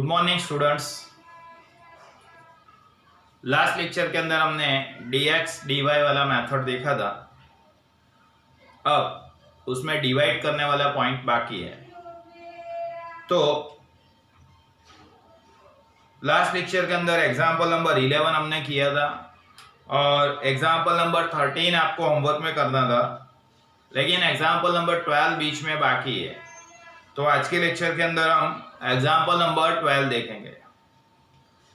Good morning students. Last lecture के अंदर हमने dx dy वाला मेथड देखा था। अब उसमें डिवाइड करने वाला पॉइंट बाकी है। तो लास्ट लेक्चर के अंदर एग्जाम्पल नंबर 11 हमने किया था और एग्जाम्पल नंबर 13 आपको होमवर्क में करना था, लेकिन एग्जाम्पल नंबर 12 बीच में बाकी है। तो आज के लेक्चर के अंदर हम एग्जाम्पल नंबर 12 देखेंगे।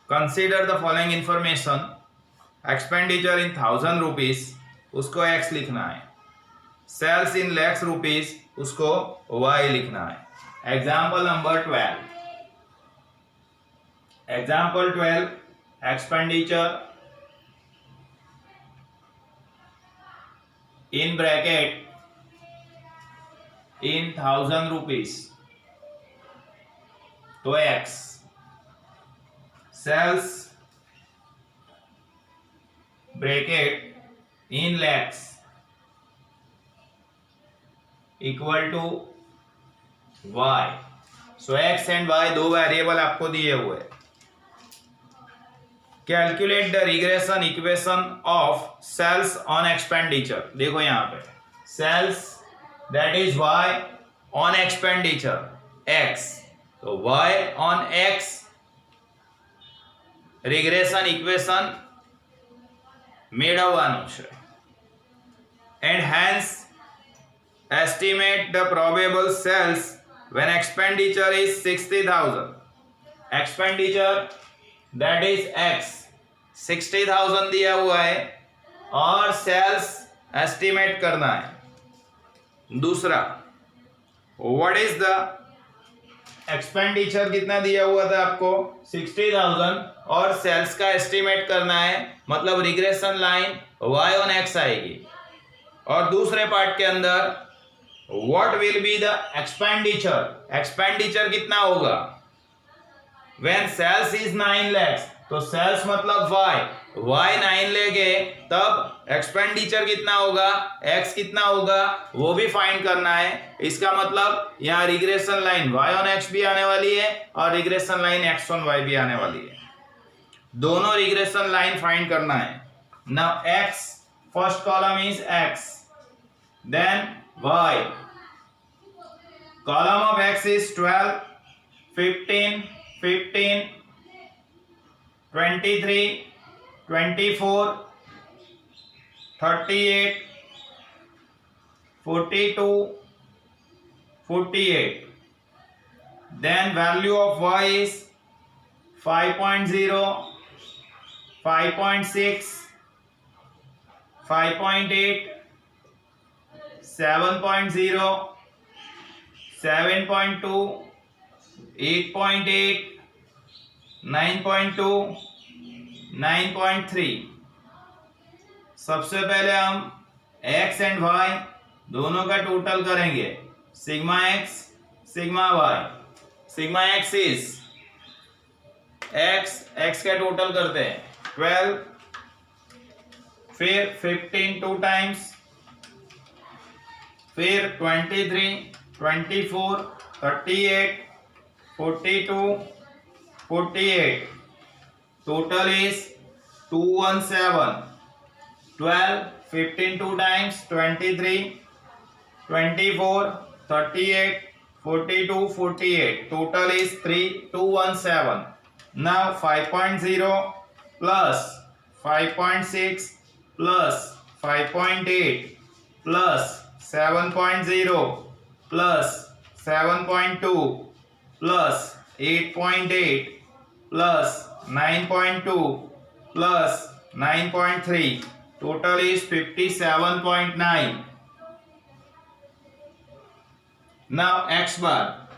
Consider the following information. Expenditure in 1000 rupees, उसको x लिखना है। सेल्स इन lakhs रुपीज, उसको y लिखना है। Example number 12। Example 12, expenditure in bracket in 1000 rupees, तो x। Sales bracket in lakhs equal to y। So x and y दो variable आपको दिए हुए। Calculate the regression equation of sales on expenditure. देखो यहां पे sales that is y on expenditure x, तो y on x regression equation મેળવવાનું છે and hence estimate the probable sales when expenditure is 60,000. expenditure that is x 60,000 दिया हुआ है और सेल्स एस्टिमेट करना है। दूसरा, व्हाट इज द एक्सपेंडिचर कितना दिया हुआ था आपको 60,000 और सेल्स का एस्टिमेट करना है, मतलब regression line y on x आएगी। और दूसरे पार्ट के अंदर what will be the expenditure, expenditure कितना होगा व्हेन सेल्स इज 9 lakhs, तो सेल्स मतलब y 9 लेंगे तब एक्सपेंडिचर कितना होगा, x कितना होगा वो भी फाइंड करना है। इसका मतलब यहाँ regression line y on x भी आने वाली है और regression line x on y भी आने वाली है। दोनों रिग्रेशन लाइन फाइंड करना है। Now x, first column is x, then y, column of x is 12, 15, 15, 23, 24, 38, 42, 48. Then value of y is 5.0, 5.6, 5.8, 7.0, 7.2, 8.8, 9.2, 9.3। सबसे पहले हम x एंड y दोनों का टोटल करेंगे। Sigma x sigma y। Sigma x is x का total करते हैं 12, फिर 15 टू टाइम्स, फिर 23, 24, 38, 42, 48, total is 217। 12, 15 two times, 23, 24, 38, 42, 48, total is 217। now 5.0 plus 5.6 plus 5.8 plus 7.0 plus 7.2 plus 8.8 plus 9.2 plus 9.3, total is 57.9। now x bar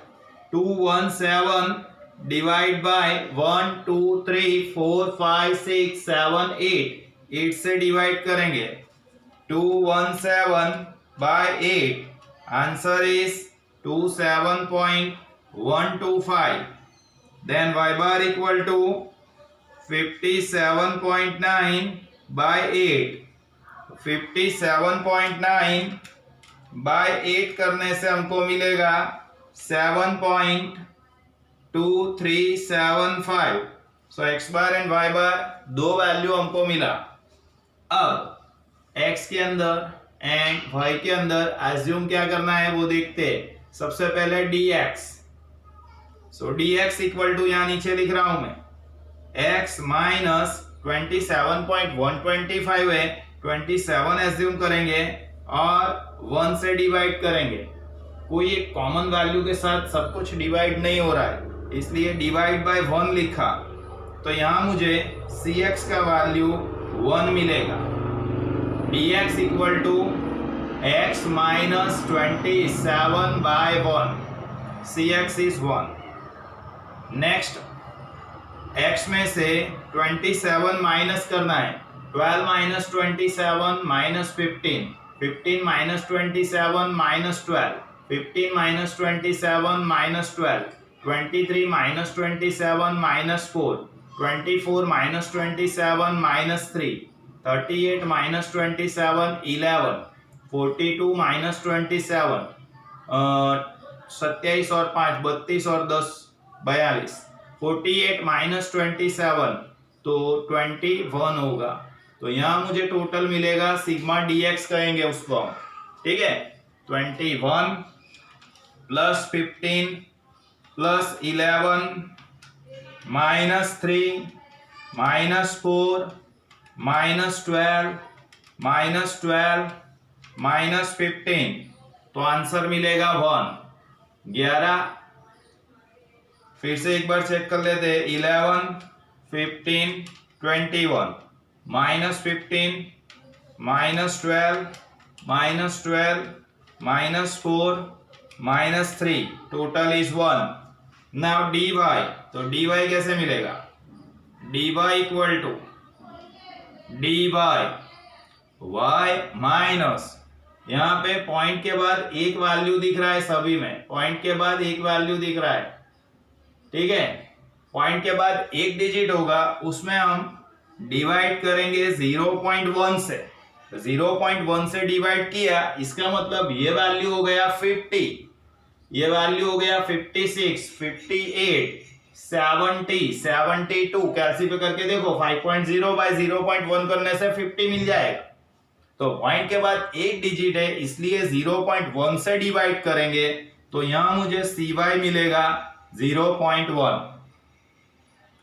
217 divide by 1 2 3 4 5 6 7 8, 8 से divide करेंगे। 217 by 8, answer is 27.125। then y bar equal to 57.9 by 8। 57.9 by 8 करने से हमको मिलेगा 7.9 2375। सो x bar and y बार दो value हमको मिला। अब x के अंदर एंड y के अंदर एज्यूम क्या करना है वो देखते हैं। सबसे पहले dx, so dx equal to यहां नीचे लिख रहा हूं मैं x माइनस 27.125 है, 27 एज्यूम करेंगे और 1 से डिवाइड करेंगे। कोई एक कॉमन वैल्यू के साथ सब कुछ डिवाइड नहीं हो रहा है, इसलिए डिवाइड बाय 1 लिखा। तो यहां मुझे cx का वैल्यू 1 मिलेगा। dx equal to x minus 27 by 1, cx is 1। Next x में से 27 माइनस करना है। 12 minus 27 minus 15, 15 minus 27 minus 12, 15 minus 27 minus 12, 23 minus 27 minus 4, 24 minus 27 minus 3, 38 minus 27 11, 42 minus 27 27 और 5 32 और 10 42, 48 माइनस 27 तो 21 होगा। तो यहाँ मुझे टोटल मिलेगा सिग्मा dx कहेंगे उसको, ठीक है। 21 plus 15 plus 11 minus 3 minus 4 minus 12 minus 12 minus 15, तो आंसर मिलेगा 1 11। फिर से एक बार चेक कर लेते हैं। 11 15 21 minus 15 minus 12 minus 12 minus 4 minus 3, total is 1। Now dy, तो dy कैसे मिलेगा? dy equal to dy y minus, यहाँ पे पॉइंट के बाद एक वैल्यू दिख रहा है, सभी में पॉइंट के बाद एक वैल्यू दिख रहा है, ठीक है। पॉइंट के बाद एक डिजिट होगा, उसमें हम डिवाइड करेंगे 0.1 से। 0.1 से डिवाइड किया, इसका मतलब ये वैल्यू हो गया 50, ये वैल्यू हो गया 56 58 70 72। कैलसी पे करके देखो, 5.0 बाय 0.1 करने से 50 मिल जाएगा। तो पॉइंट के बाद एक डिजिट है, इसलिए 0.1 से डिवाइड करेंगे, तो यहां मुझे cy मिलेगा 0.1,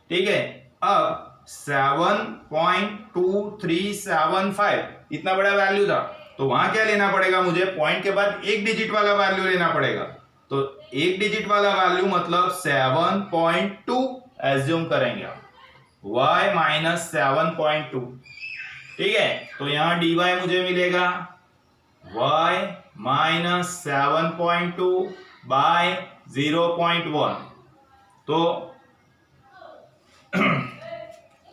ठीक है। अब 7.2375 इतना बड़ा वैल्यू था, तो वहां क्या लेना पड़ेगा मुझे? पॉइंट के बाद एक डिजिट वाला वैल्यू लेना पड़ेगा। तो एक डिजिट वाला वैल्यू मतलब 7.2 एज्यूम करेंगे y माइनस 7.2, ठीक है। तो यहां dy मुझे मिलेगा y माइनस 7.2 बाय 0.1। तो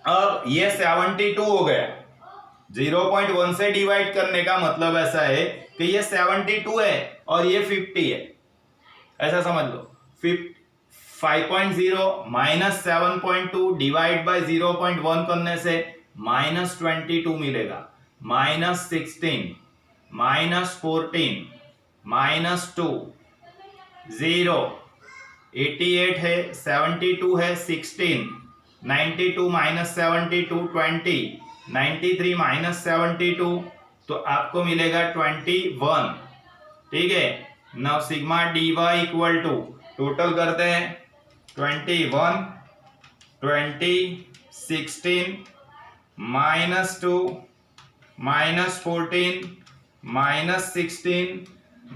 अब ये 72 हो गया। 0.1 से डिवाइड करने का मतलब ऐसा है कि ये 72 है और ये 50 है, ऐसा समझ लो। 5.0 माइनस 7.2 डिवाइड बाय 0.1 करने से माइनस 22 मिलेगा, माइनस 16 माइनस 14 माइनस 2 0 88 है, 72 है, 16 92 माइनस 72 20 93 माइनस 72, तो आपको मिलेगा 21, ठीक है। Now sigma dy equal to, total करते हैं 21 20 16 माइनस 2 माइनस 14 माइनस 16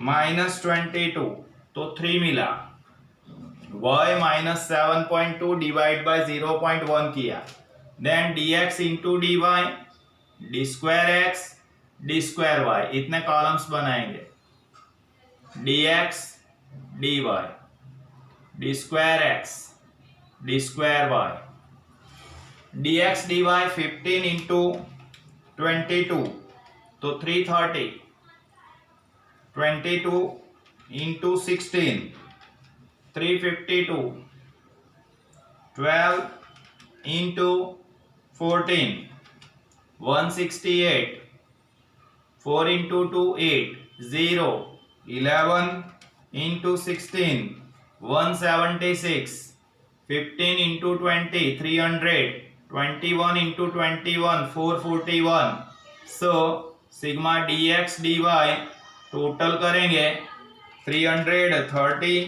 माइनस 22, तो 3 मिला। y माइनस 7.2 डिवाइड बाय 0.1 किया, then dx into dy, d square x d square y, इतने कॉलम्स बनाएंगे। dx dy d square x d square y, dx dy 15 into 22 तो 330, 22 into 16 352, 12 into 14 168, 4 into 2 8 0, 11 into 16 176, 15 into 20 300, 21 into 21 441. So sigma dx dy total करेंगे 330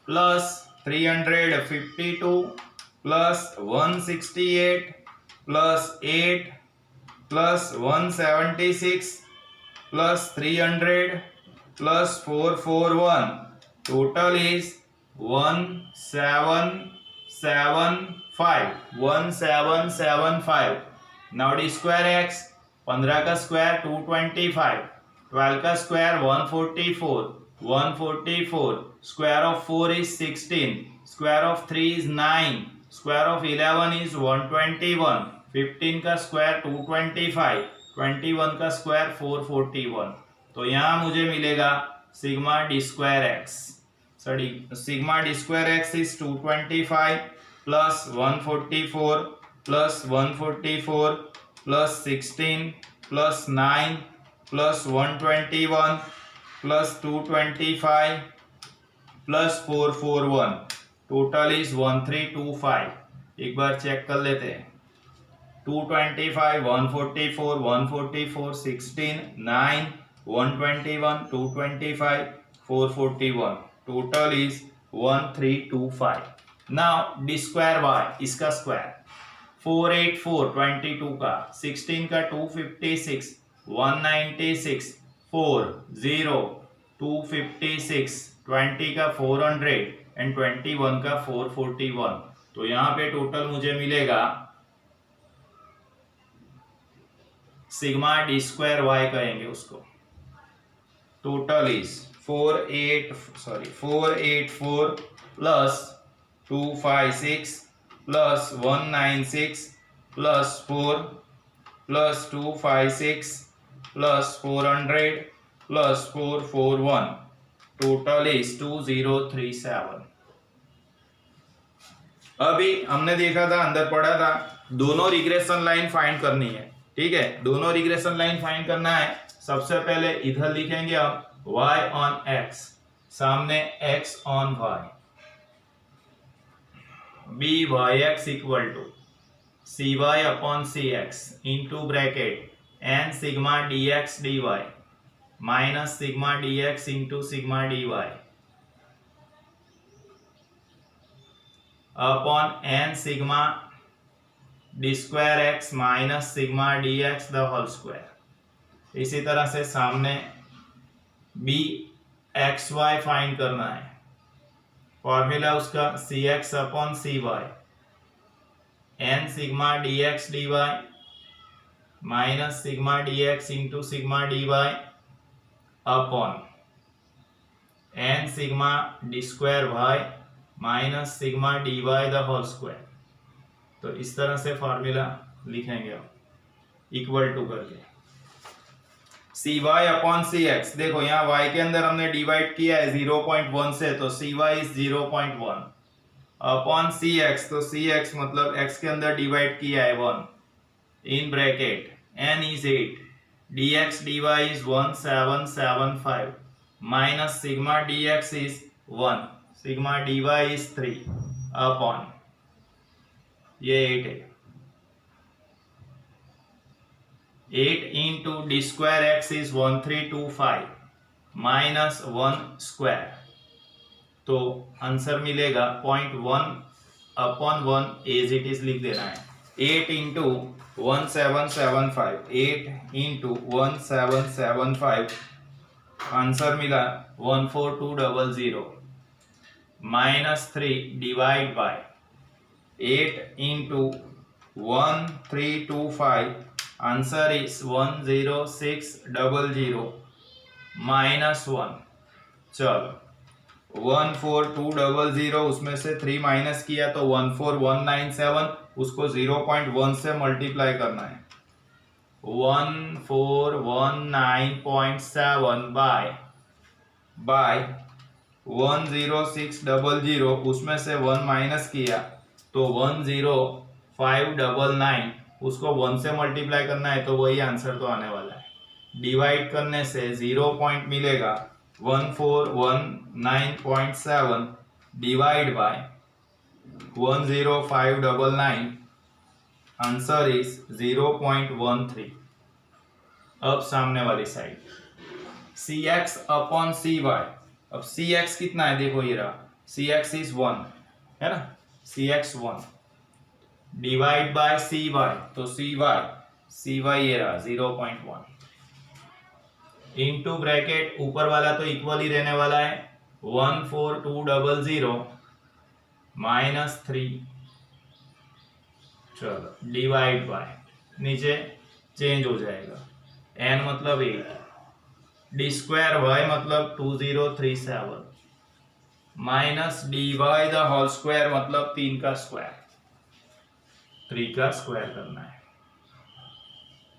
plus 352 plus 168 plus 8 plus 176 plus 300 plus 441. Total is 1775. 1775. Now d square x 15 का square 225, 12 का square 144, 144. Square of 4 is 16, square of 3 is 9, square of 11 is 121, 15 का square 225, 21 का square 441. तो यहाँ मुझे मिलेगा sigma D square x, sorry sigma D square x is 225 plus 144 plus 144 plus 16 plus 9 plus 121 plus 225 plus 441. Total is 1325. एक बार check कर लेते हैं. 225 144 144 16 9 121 225 441. Total is 1325. Now d square y इसका स्क्वायर 484 22 का, 16 का 256, 196 40 256, 20 का 400 एंड 21 का 441. तो यहाँ पे टोटल मुझे मिलेगा सिग्मा डी स्क्वायर वाई कहेंगे उसको. Total is 484 plus 256 plus 196 plus 4 plus 256 plus 400 plus 441. Total is 2037. अभी हमने देखा था, अंदर पढ़ा था, दोनों रिग्रेशन लाइन फाइंड करनी है. ठीक है, दोनों रिग्रेशन लाइन फाइंड करना है. सबसे पहले इधर लिखेंगे हम y ऑन x, सामने x on y. byx equal to cy upon cx into bracket n sigma dx dy minus sigma dx into sigma dy upon n sigma d square x minus sigma dx the whole square. इसी तरह से सामने B x Y find करना है. Formula उसका C X upon C Y N sigma D X D Y minus sigma D X into sigma D Y upon N sigma D square Y minus sigma D Y the whole square. तो इस तरह से formula लिखेंगे हम equal to करके. सी Y upon C x, देखो यहाँ y के अंदर हमने डिवाइड किया है 0.1 से, तो C Y is 0.1 upon C X, तो सी एक्स मतलब x के अंदर डिवाइड किया है 1 in bracket n is 8, dx dy is 1775 minus sigma dx is 1, sigma dy is 3 upon ये 8 है. 8 into d square x is 1325 minus 1 square. तो answer मिलेगा 0.1 अपॉन 1 एज इट इज लिख देना है. 8 into 1775, 8 into 1775 आंसर मिला 14200 minus 3 divide by 8 into 1325 answer is 10600 minus 1. चलो 14200 उसमें से 3 माइनस किया तो 14197, उसको 0.1 से मल्टीप्लाई करना है. 1419.7 बाय 10600, उसमें से 1 माइनस किया तो 10599, उसको 1 से मल्टीप्लाई करना है तो वही आंसर तो आने वाला है. डिवाइड करने से 0 पॉइंट मिलेगा 1419.7 डिवाइड बाय 10599, आंसर इज 0.13। अब सामने वाली साइड cx अपॉन cy, अब cx कितना है देखो ये रहा, cx इज 1 है ना, cx 1 डिवाइड बाय cy, तो cy ये रहा 0.1 इनटू ब्रैकेट ऊपर वाला तो इक्वल ही रहने वाला है 14200 -3, चलो डिवाइड बाय नीचे चेंज हो जाएगा, n मतलब 8, डी स्क्वायर y मतलब 2037 minus d Y the whole square मतलब 3 का स्क्वायर, 3 का स्क्वायर करना है।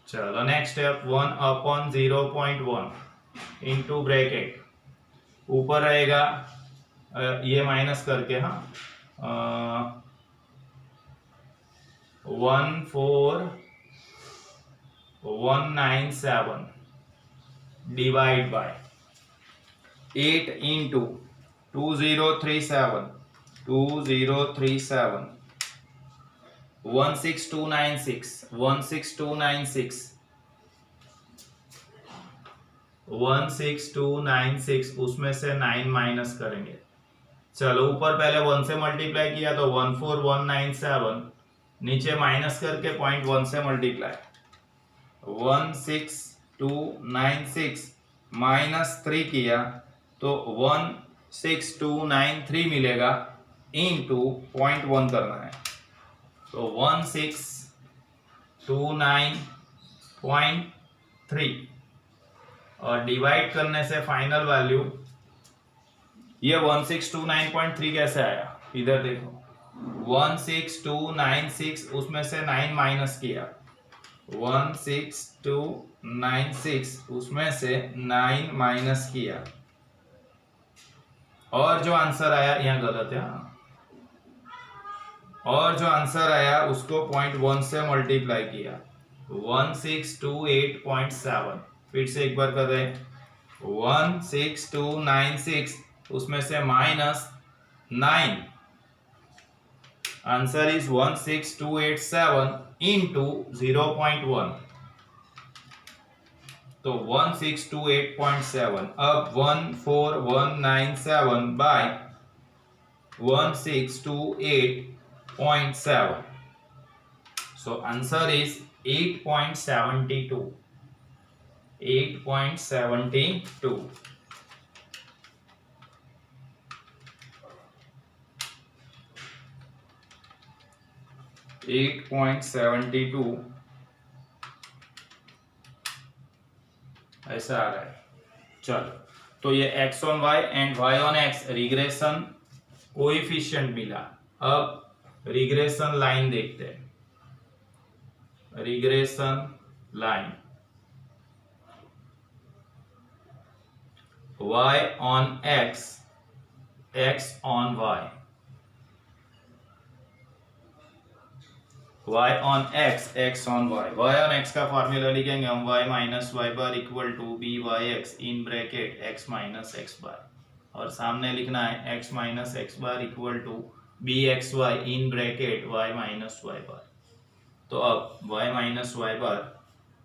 चलो next step 1 upon 0.1 into bracket ऊपर रहेगा ये माइनस करके, हाँ 14197 डिवाइड बाय 8 इंटू 2037 16296 उसमें से 9 माइनस करेंगे। चलो ऊपर पहले 1 से मल्टीप्लाई किया तो 14197, नीचे माइनस करके 0.1 से मल्टीप्लाई 16296 माइनस 3 किया तो 16293 मिलेगा, इंटू 0.1 करना है तो 1629.3 और डिवाइड करने से फाइनल वैल्यू ये 1629.3 कैसे आया, इधर देखो 16296 उसमें से 9 माइनस किया 16296 उसमें से 9 माइनस किया और जो आंसर आया यहाँ गलत है, और जो आंसर आया उसको 0.1 से मल्टीप्लाई किया 1628.7, फिर से एक बार कर रहे 16296 उसमें से माइनस 9, आंसर इज 16287 इंटू 0.1 तो 16287, अब 14197 बाय 162.8.7, so answer is 8.72 8.72। ऐसा आ रहा है। चलो तो ये x on y and y on x regression coefficient मिला। अब रिग्रेशन लाइन देखते हैं, regression line y on x, x on y, y on x, x on y, y on x का फॉर्मूला लिखेंगे हम y minus y bar equal to b y x in bracket x minus x bar, और सामने लिखना है x minus x bar equal to b x y in bracket y minus y बार। तो अब y minus y बार,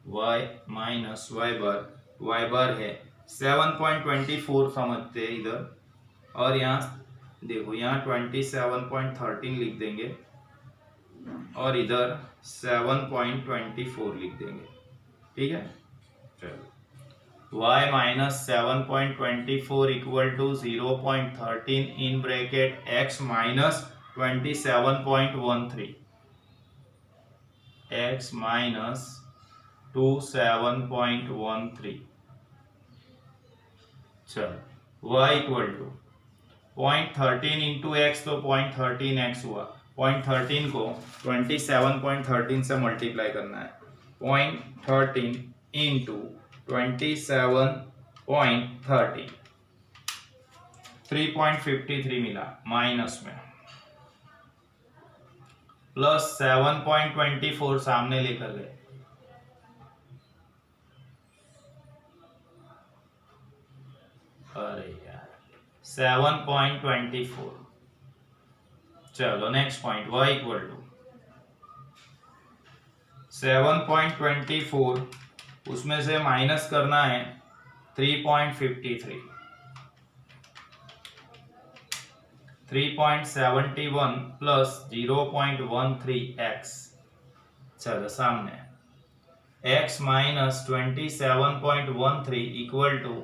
y minus y बार, y बार है 7.24 समझते हैं इधर, और यहाँ देखो यहाँ 27.13 लिख देंगे और इधर 7.24 लिख देंगे, ठीक है। चलो y minus 7.24 equal to 0.13 in bracket x minus 27.13, x minus 27.13। चलो y equal to 0.13 into x तो 0.13x हुआ, 0.13 को 27.13 से मल्टीप्लाई करना है, 0.13 इंटू 27.13 3.53 मिला, माइनस में प्लस 7.24 सामने लेकर गए, अरे यार 7.24। चलो next point, y equal to 7.24, उसमें से माइनस करना है 3.53, 3.71 प्लस 0.13x। चलो सामने x minus 27.13 equal to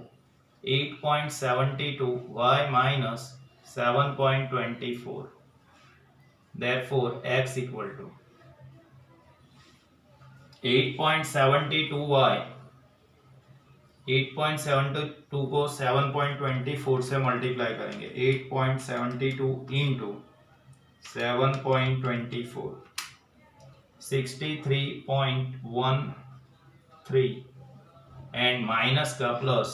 8.72, y minus 7.24, therefore x equal to 8.72y, 8.72 को 7.24 से मल्टीप्लाई करेंगे, 8.72 इंटू 7.24, 63.13 एंड माइनस का प्लस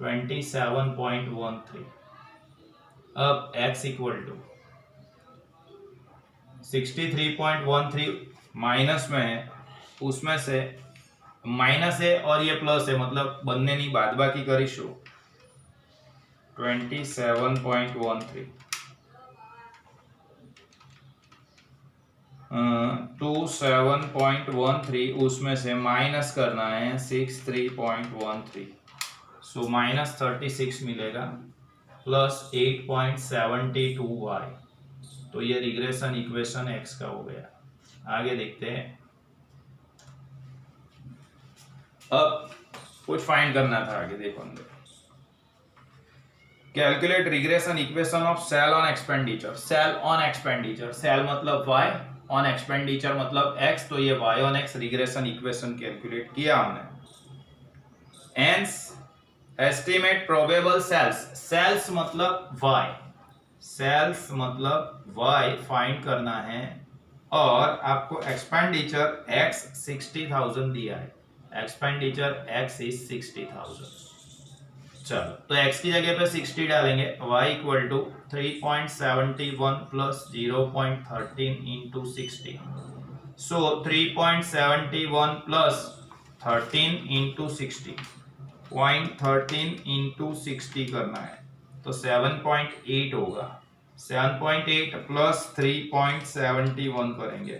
27.13। अब x इक्वल टू 63.13 माइनस में है, उसमें से माइनस है और ये प्लस है, मतलब बनने नहीं बाद बाकी करीशु 27.13 27.13 उसमें से माइनस करना है 63.13, सो माइनस 36 मिलेगा प्लस 8.72y। तो ये रिग्रेशन इक्वेशन x का हो गया। आगे देखते हैं, अब कुछ फाइंड करना था आगे, देखो अंदर calculate regression equation of sale on expenditure. Sale on expenditure, sale मतलब y, ऑन एक्सपेंडिचर मतलब x, तो ये y on x regression equation calculate किया हमने। And estimate probable sales, sales मतलब y, सेल्स मतलब y फाइंड करना है, और आपको एक्सपेंडिचर x 60,000 दिया है, एक्सपेंडिचर x इज 60,000। चलो तो x की जगह पे 60 डालेंगे, y equal to 3.71 plus 0.13 into 60, so 3.71 plus 13 into 60, 0.13 into 60 करना है, तो 7.8 होगा। 7.8 प्लस 3.71 करेंगे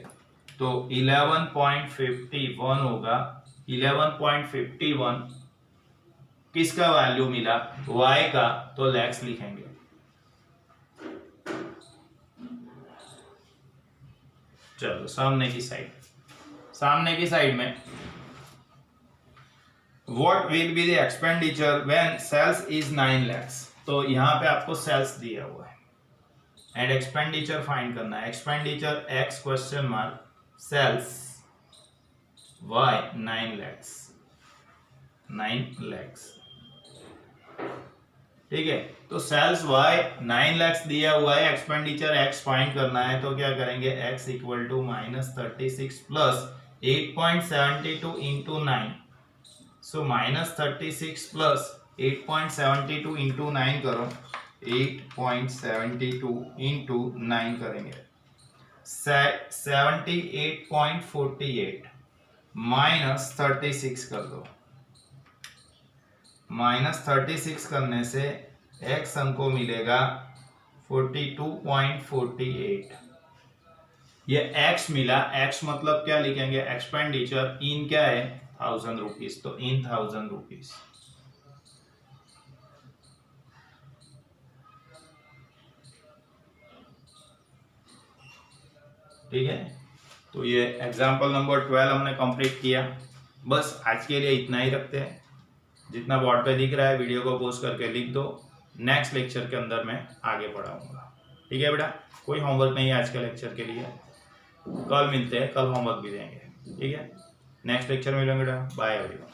तो 11.51 होगा। 11.51 किसका वैल्यू मिला, y का, तो लैक्स लिखेंगे। चलो सामने की साइड, सामने की साइड में what will be the expenditure when sales is 9 lakhs, तो यहां पे आपको सेल्स दिया हुआ है एंड एक्सपेंडिचर फाइंड करना है। Expenditure x question mark sales y 9 lakhs, 9 lakhs, ठीक है। तो सेल्स y 9 lakhs दिया हुआ है, एक्सपेंडिचर x फाइंड करना है, तो क्या करेंगे, x equal to minus 36 plus 8.72 into 9, so minus 36 plus 8.72 into 9 करो, 8.72 इंटू 9 करेंगे 78.48 माइनस 36 कर दो, माइनस 36 करने से x हमको मिलेगा 42.48। ये x मिला, x मतलब क्या लिखेंगे, एक्सपेंडिचर इन क्या है 1000 रुपीज, तो इन 1000 रुपीज। ठीक है, तो ये एग्जाम्पल नंबर 12 हमने कंप्लीट किया। बस आज के लिए इतना ही रखते हैं, जितना बोर्ड पे दिख रहा है वीडियो को पॉज करके लिख दो, नेक्स्ट लेक्चर के अंदर मैं आगे पढ़ाऊंगा। ठीक है बेटा, कोई होमवर्क नहीं है आज के लेक्चर के लिए, कल मिलते हैं, कल होमवर्क भी देंगे। ठीक है, नेक्स्ट लेक्चर में मिलेंगे बेटा, बाय एवरीवन।